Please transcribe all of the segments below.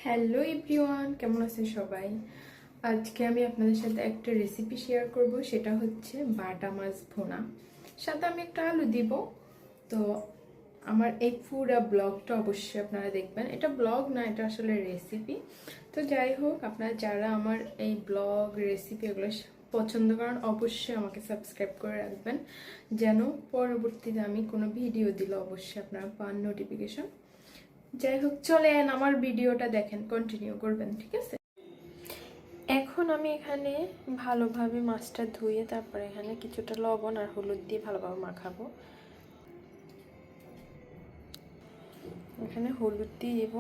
Hello everyone, কেমন আছেন সবাই? আজকে আমি আপনাদের সাথে একটা রেসিপি শেয়ার করব, সেটা হচ্ছে বাটা মাছ ভুনা। সাথে আমি একটা আলু দিব। তো আমার এই পুরো ব্লগটা অবশ্যই আপনারা দেখবেন। এটা ব্লগ না, এটা আসলে রেসিপি। তো যাই হোক, আপনারা যারা আমার এই ব্লগ রেসিপি এগুলো পছন্দ করেন অবশ্যই আমাকে সাবস্ক্রাইব করে রাখবেন, যেন পরবর্তীতে আমি কোনো ভিডিও দিলে অবশ্যই আপনারা পান নোটিফিকেশন। যাই হোক, চলেন আমার ভিডিওটা দেখেন, কন্টিনিউ করবেন, ঠিক আছে? এখন আমি এখানে ভালোভাবে মাছটা ধুয়ে তারপরে এখানে কিছুটা লবণ আর হলুদ দিয়ে ভালোভাবে মাখাবো। এখানে হলুদ দিয়ে দিব,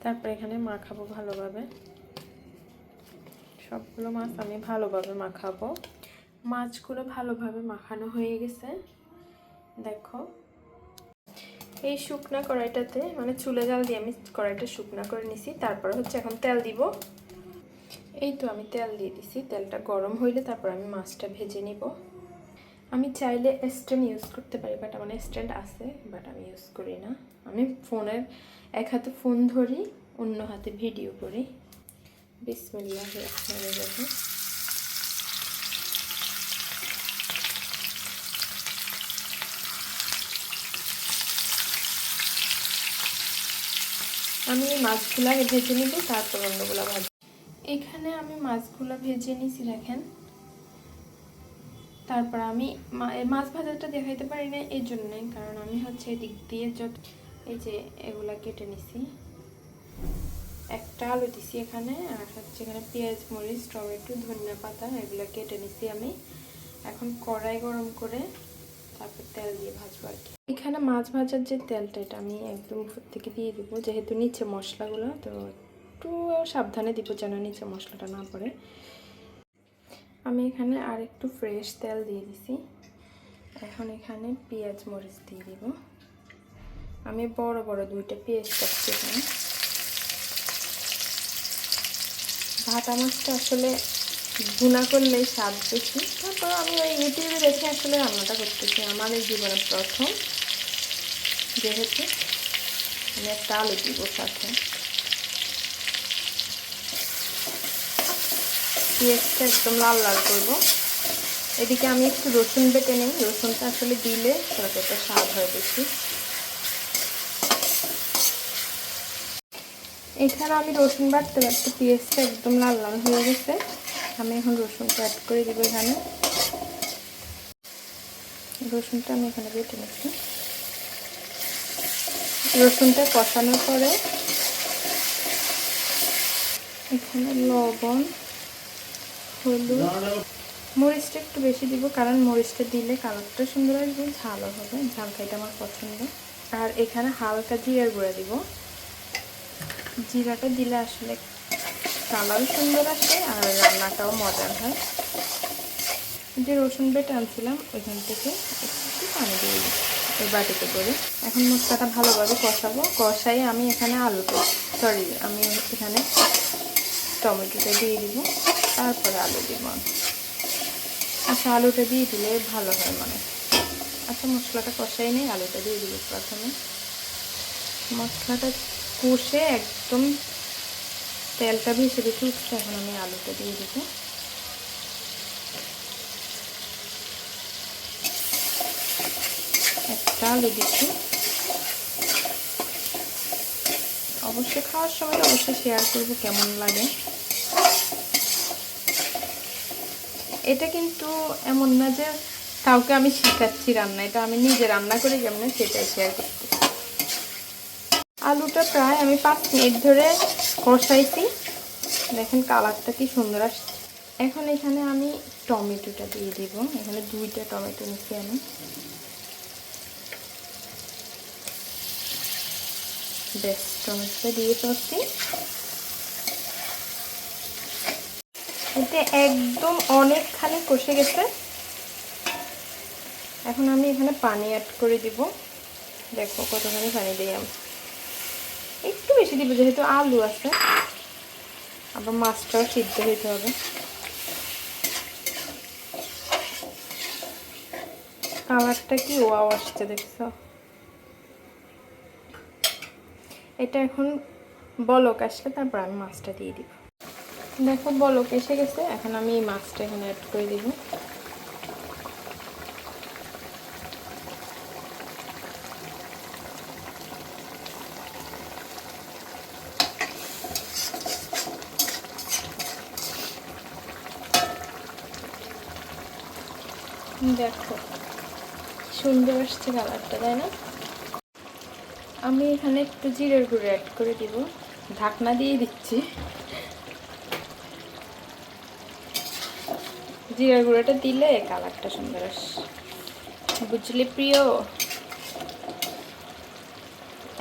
তারপরে এখানে মাখাবো ভালোভাবে। সবগুলো মাছ আমি ভালোভাবে মাখাবো। মাছগুলো ভালোভাবে মাখানো হয়ে গেছে, দেখো। এই শুকনা কড়াইটাতে মানে চুলে জাল দিয়ে আমি কড়াইটা শুকনা করে নিছি। তারপরে হচ্ছে এখন তেল দিব। এই তো আমি তেল দিয়ে দিছি, তেলটা গরম হইলে তারপর আমি মাছটা ভেজে নিব। আমি চাইলে স্ট্যান্ড ইউজ করতে পারি, বাট আমার স্ট্যান্ড আছে, বাট আমি ইউজ করি না। আমি ফোনের এক হাতে ফোন ধরি, অন্য হাতে ভিডিও করি। বিসমিল্লাহির রহমানির রহিম। আমি মাছগুলা ভেজে নিব, তারপর অন্যগুলো ভাজবো। এখানে আমি মাছগুলো ভেজে নিছি, দেখেন। তারপর আমি মাছ ভাজাটা দেখাইতে পারি না এই জন্যই, কারণ আমি হচ্ছে এদিক দিয়ে এই যে এগুলা কেটে নিছি। একটা আলু দিছি এখানে, আর হচ্ছে এখানে পেঁয়াজ, মরিচ, টমেটো, ধনিয়া পাতা এগুলো কেটে নিছি আমি। এখন কড়াই গরম করে তারপর তেল দিয়ে ভাজবো আর কি। এখানে মাছ ভাজার যে তেলটা, এটা আমি একদম উপর থেকে দিয়ে দিব, যেহেতু নিচে মশলাগুলো, তো একটু সাবধানে দিব যেন নিচে মশলাটা না পড়ে। আমি এখানে আর একটু ফ্রেশ তেল দিয়ে দিছি। এখন এখানে পেঁয়াজ মরিচ দিয়ে দিব। আমি বড় বড় দুইটা পেঁয়াজ কাটছি এখানে। ভাটা মাছটা আসলে ভুনা করলেই স্বাদ বেশি। তারপর আমি ওই ইউটিউবে দেখে আসলে রান্নাটা করতেছি, আমার এই জীবনের প্রথম। যেহেতু আমি একটা আলু দিব সাথে। পেঁয়াজটা একদম লাল লাল করবো। এদিকে আমি একটু রসুন বেটে নিই, রসুনটা আসলে দিলে তরকারিটা স্বাদ হয় বেশি। এখানে আমি রসুন বাটতে বাটতে পেঁয়াজটা একদম লাল লাল হয়ে গেছে। আমি এখন রসুনটা অ্যাড করে দিব এখানে। রসুনটা আমি এখানে বেটে নিচ্ছি। রসুনটা কষানোর পরে এখানে লবণ, হলুদ, মরিচটা একটু বেশি দিব, কারণ মরিচটা দিলে কালারটা সুন্দর আসবে, ঝালও হবে। ঝাল খাইতে আমার পছন্দ। আর এখানে হালকা জিরার গুঁড়া দিব। জিরাটা দিলে আসলে কালারও সুন্দর আসে আর রান্নাটাও মজার হয়। যে রসুন বেটে আনছিলাম ওইখান থেকে একটু পানি দিয়ে দিই ওই বাটিতে করে। এখন মশলাটা ভালোভাবে কষাবো। কষাই আমি এখানে আমি এখানে টমেটোটা দিয়ে দিব, তারপরে আলু দিব। আচ্ছা, আলুটা দিয়ে দিলে ভালো হয় মানে। আচ্ছা, মশলাটা কষাই নেই, আলুটা দিয়ে দিব প্রথমে। মশলাটা কষে একদম তেলটা ভেসে ভেসে উঠছে, এখন আমি আলুটা দিয়ে দিব। একটা আলু দিচ্ছি। অবশ্যই খাওয়ার সময় অবশ্যই শেয়ার করবো কেমন লাগে। এটা কিন্তু এমন না যে কাউকে আমি শেখাচ্ছি রান্না, এটা আমি নিজে রান্না করি যেমন সেটাই শেয়ার করছি। আলুটা প্রায় আমি 5 মিনিট ধরে কষাইছি, দেখেন কালারটা কি সুন্দর আসছে। এখন এখানে আমি টমেটোটা দিয়ে দিব। এখানে 2টা টমেটো নিচ্ছি আমি। বেশ, টমেটোটা দিয়ে ফেলছি। এতে একদম অনেকখানি কষে গেছে। এখন আমি এখানে পানি অ্যাড করে দিব। দেখো কতখানি পানি দিই আমি। একটু বেশি দিব যেহেতু আলু আছে, আবার মাছটাও সিদ্ধ হইতে হবে। কালারটা কি ওয়াও আসছে, দেখছো? এটা এখন বলক আসলে তারপর আমি মাছটা দিয়ে দিব। দেখো বলক এসে গেছে, এখন আমি এই মাছটা এখানে অ্যাড করে দিব। দেখো সুন্দর আসছে কালারটা, তাই না? আমি এখানে একটু জিরের গুঁড়ো অ্যাড করে দিব, ঢাকনা দিয়ে দিচ্ছি। জিরের গুঁড়োটা দিলে কালারটা সুন্দর আসে, বুঝলি প্রিয়?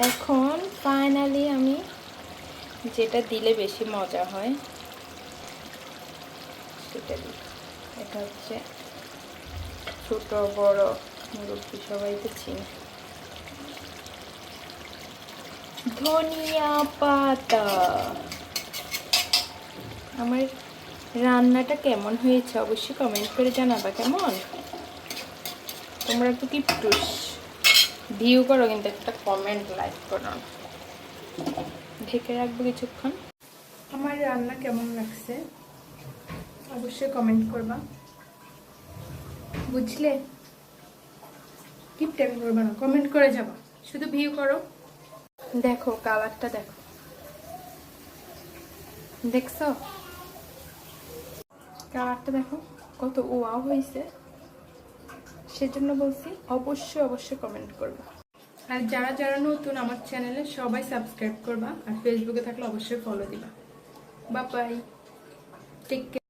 এখন ফাইনালি আমি যেটা দিলে বেশি মজা হয় সেটা দিই। এটা হচ্ছে ছোট বড় মুরব্বি সবাই তো চিনি, ধনিয়া পাতা। আমার রান্নাটা কেমন হয়েছে অবশ্যই কমেন্ট করে জানাবা। কেমন তোমরা তো কিপটুস, ভিউ করো কিন্তু একটা কমেন্ট লাইক করো না। ঢেকে রাখবো কিছুক্ষণ। আমার রান্না কেমন লাগছে অবশ্যই কমেন্ট করবা, বুঝলে? কিপটেমি করবা না, কমেন্ট করে যাবা, শুধু ভিউ করো। দেখো কালারটা দেখো, দেখছো কালারটা দেখো কত ওয়াও হয়েছে। সেজন্য বলছি অবশ্যই অবশ্যই কমেন্ট করবা। আর যারা যারা নতুন আমার চ্যানেলে সবাই সাবস্ক্রাইব করবা, আর ফেসবুকে থাকলে অবশ্যই ফলো দিবা। Bye bye, take care.